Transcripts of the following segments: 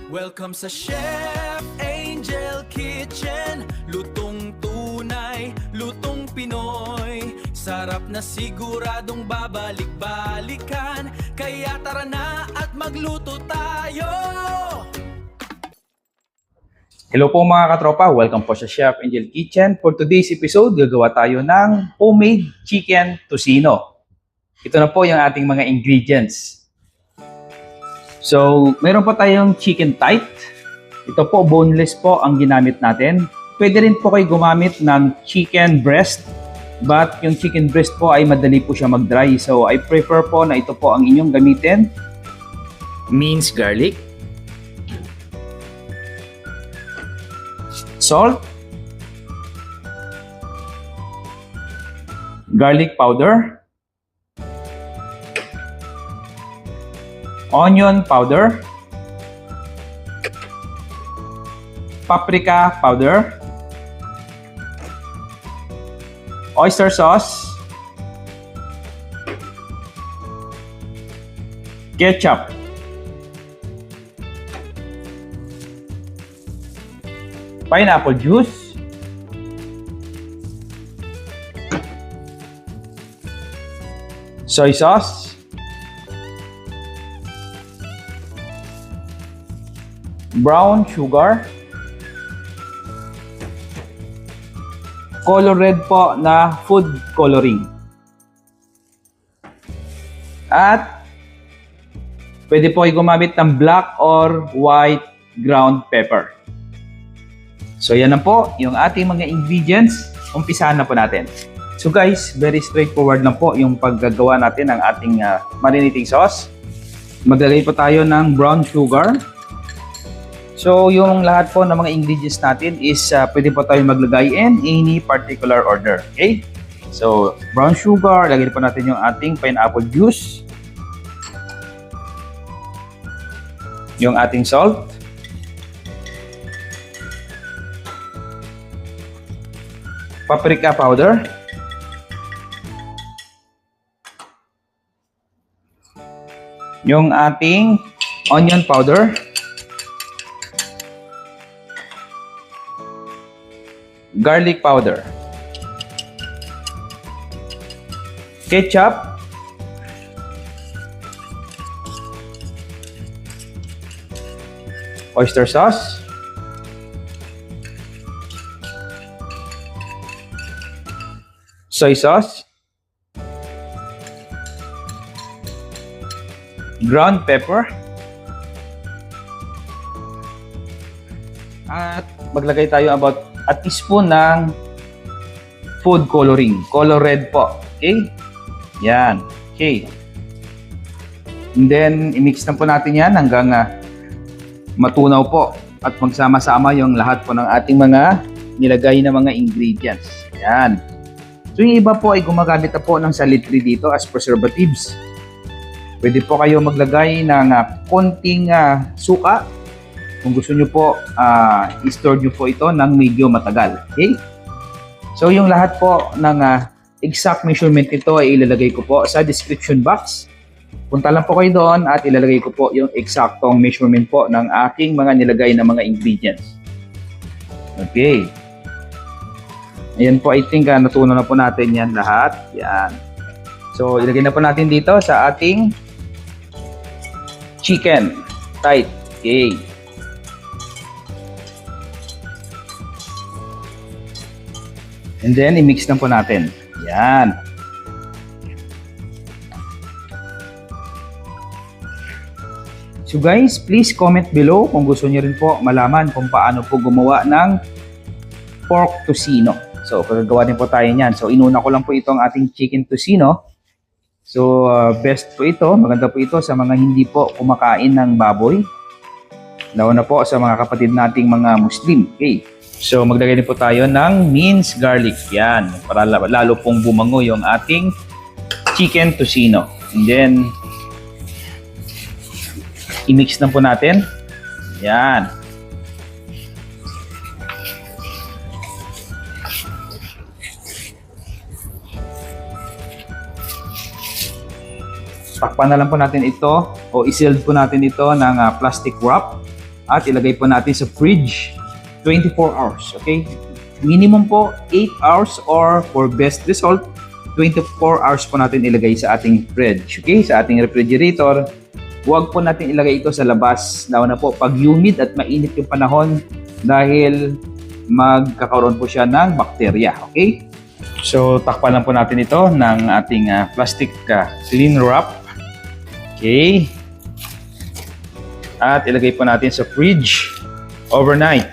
Welcome sa Chef Angel Kitchen. Lutong tunay, lutong Pinoy. Sarap na siguradong babalik-balikan. Kaya tara na at magluto tayo. Hello po mga katropa, welcome po sa Chef Angel Kitchen. For today's episode, gagawa tayo ng homemade chicken tocino. Ito na po yung ating mga ingredients. So, meron po tayong chicken tight. Ito po, boneless po ang ginamit natin. Pwede rin po kayo gumamit ng chicken breast. But yung chicken breast po ay madali po siya mag-dry. So, I prefer po na ito po ang inyong gamitin. Minced garlic. Salt. Garlic powder. Onion powder, paprika powder, oyster sauce, ketchup, pineapple juice, soy sauce, brown sugar, color red po na food coloring. At pwede po kayo gumamit ng black or white ground pepper. So yan na po yung ating mga ingredients. Umpisahan na po natin. So guys, very straightforward lang po yung paggagawa natin ng ating marinating sauce. Maglagay po tayo ng brown sugar. So, yung lahat po ng mga ingredients natin is pwede po tayo maglagay in any particular order. Okay? So, brown sugar, lagyan po natin yung ating pineapple juice. Yung ating salt. Paprika powder. Yung ating onion powder. Garlic powder, ketchup, oyster sauce, soy sauce, ground pepper, at maglagay tayo about a teaspoon ng food coloring. Color red po. Okay? Yan. Okay. And then, i-mix na po natin yan hanggang matunaw po at magsama-sama yung lahat po ng ating mga nilagay na mga ingredients. Yan. So, yung iba po ay gumagamit na po ng salitri dito as preservatives. Pwede po kayo maglagay ng konting suka. Kung gusto nyo po, i-store nyo po ito ng medyo matagal. Okay? So, yung lahat po ng exact measurement nito ay ilalagay ko po sa description box. Punta lang po kayo doon at ilalagay ko po yung eksaktong measurement po ng aking mga nilagay na mga ingredients. Okay. Ayan po, I think natunan na po natin yan lahat. Yan. So, ilagay na po natin dito sa ating chicken tight. Okay. And then, i-mix lang po natin. Yan. So guys, please comment below kung gusto niyo rin po malaman kung paano po gumawa ng pork tocino. So, gagawa din po tayo niyan. So, inuna ko lang po itong ating chicken tocino. So, best po ito. Maganda po ito sa mga hindi po kumakain ng baboy. Lalo na po sa mga kapatid nating mga Muslim. Okay. So, maglagay din po tayo ng minced garlic. Yan. Para lalo pong bumango yung ating chicken tocino. And then, i-mix na po natin. Yan. Takpan na lang po natin ito o i-sealed po natin ito ng plastic wrap at ilagay po natin sa fridge 24 hours. Okay? Minimum po 8 hours or for best result, 24 hours po natin ilagay sa ating fridge. Okay? Sa ating refrigerator. Huwag po natin ilagay ito sa labas. Lalo na po pag humid at mainit yung panahon dahil magkakaroon po siya ng bakterya. Okay? So, takpan lang po natin ito ng ating plastic clean wrap. Okay. At ilagay po natin sa fridge overnight.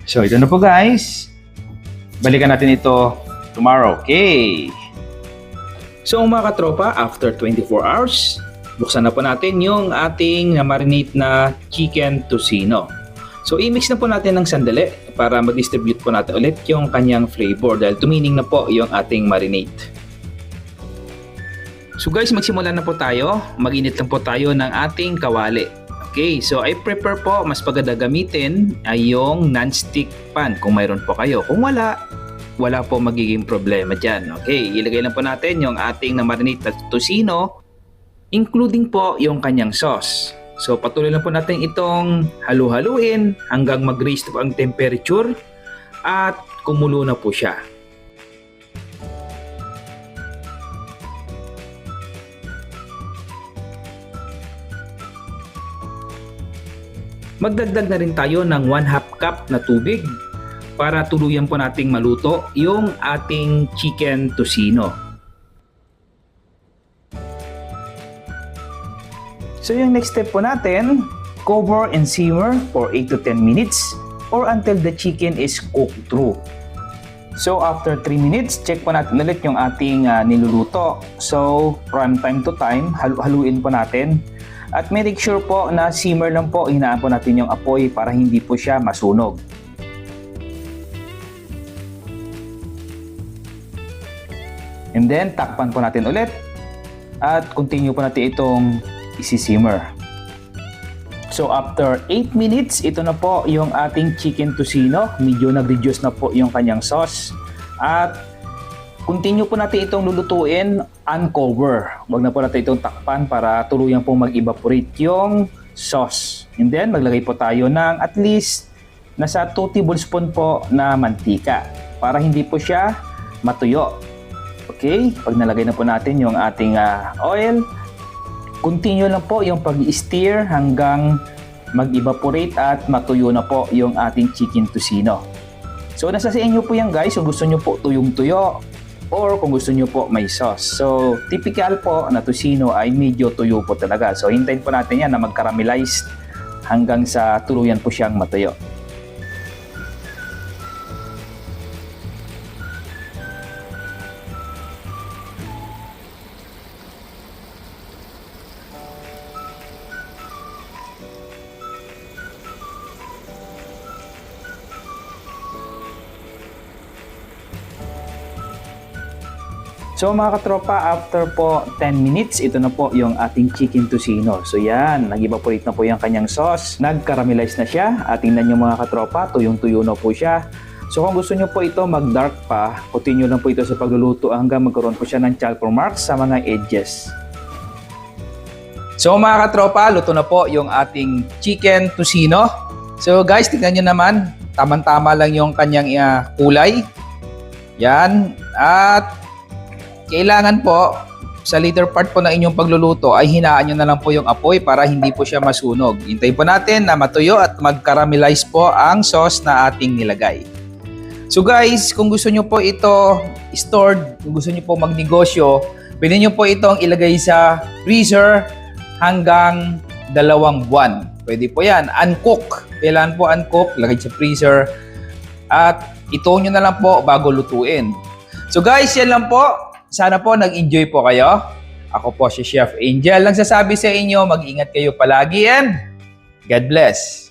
So, ito na po guys. Balikan natin ito tomorrow. Okay. So mga katropa, after 24 hours, buksan na po natin yung ating na-marinate na chicken tocino. So i-mix na po natin ng sandali para mag-distribute po natin ulit yung kanyang flavor dahil tumining na po yung ating marinade. So guys, magsimula na po tayo. Mag-init lang po tayo ng ating kawali. Okay, so I prefer po mas paganda gamitin ay yung non-stick pan kung mayroon po kayo. Kung wala po magiging problema dyan. Okay, ilagay lang po natin yung ating na-marinate na tocino, including po yung kanyang sauce. So, patuloy lang po natin itong halu-haluin hanggang mag-raise po ang temperature at kumulo na po siya. Magdagdag na rin tayo ng 1/2 cup na tubig para tuluyan po nating maluto yung ating chicken tocino. So yung next step po natin, cover and simmer for 8 to 10 minutes or until the chicken is cooked through. So after 3 minutes, check po natin ulit yung ating niluluto. So from time to time, haluin po natin. At make sure po na simmer lang po, hinaan po natin yung apoy para hindi po siya masunog. And then, takpan po natin ulit at continue po natin itong isi-simmer. So, after 8 minutes, ito na po yung ating chicken tocino. Medyo nag-reduce na po yung kanyang sauce. At continue po natin itong lulutuin uncover. Huwag na po natin itong takpan para tuluyang pong mag-evaporate yung sauce. And then, maglagay po tayo ng at least nasa 2 tablespoon po na mantika para hindi po siya matuyo. Okay, pag nalagay na po natin yung ating oil, continue lang po yung pag-stir hanggang mag-evaporate at matuyo na po yung ating chicken tocino. So nasa sa inyo po yan guys, kung gusto nyo po tuyong-tuyo or kung gusto nyo po may sauce. So typical po na tocino ay medyo tuyo po talaga. So hintayin po natin yan na mag-caramelize hanggang sa tuluyan po siyang matuyo. So mga katropa, after po 10 minutes, ito na po yung ating chicken tocino. So yan, nag-evaporate na po yung kanyang sauce. Nag-caramelize na siya. At tingnan nyo mga katropa, tuyong-tuyo na po siya. So kung gusto nyo po ito mag-dark pa, continue lang po ito sa pagluluto hanggang magkaroon po siya ng chalco marks sa mga edges. So mga katropa, luto na po yung ating chicken tocino. So guys, tingnan nyo naman, tamang-tama lang yung kanyang kulay. Yan. At kailangan po, sa later part po ng inyong pagluluto ay hinaan nyo na lang po yung apoy para hindi po siya masunog. Hintayin po natin na matuyo at mag-caramelize po ang sauce na ating nilagay. So guys, kung gusto nyo po ito stored, kung gusto nyo po magnegosyo, pwede nyo po itong ilagay sa freezer hanggang 2 buwan. Pwede po yan. Uncook. Kailangan po uncook, lagay sa freezer. At ito nyo na lang po bago lutuin. So guys, yan lang po. Sana po nag-enjoy po kayo. Ako po si Chef Angel. Lang sasabi sa inyo, mag-ingat kayo palagi and God bless.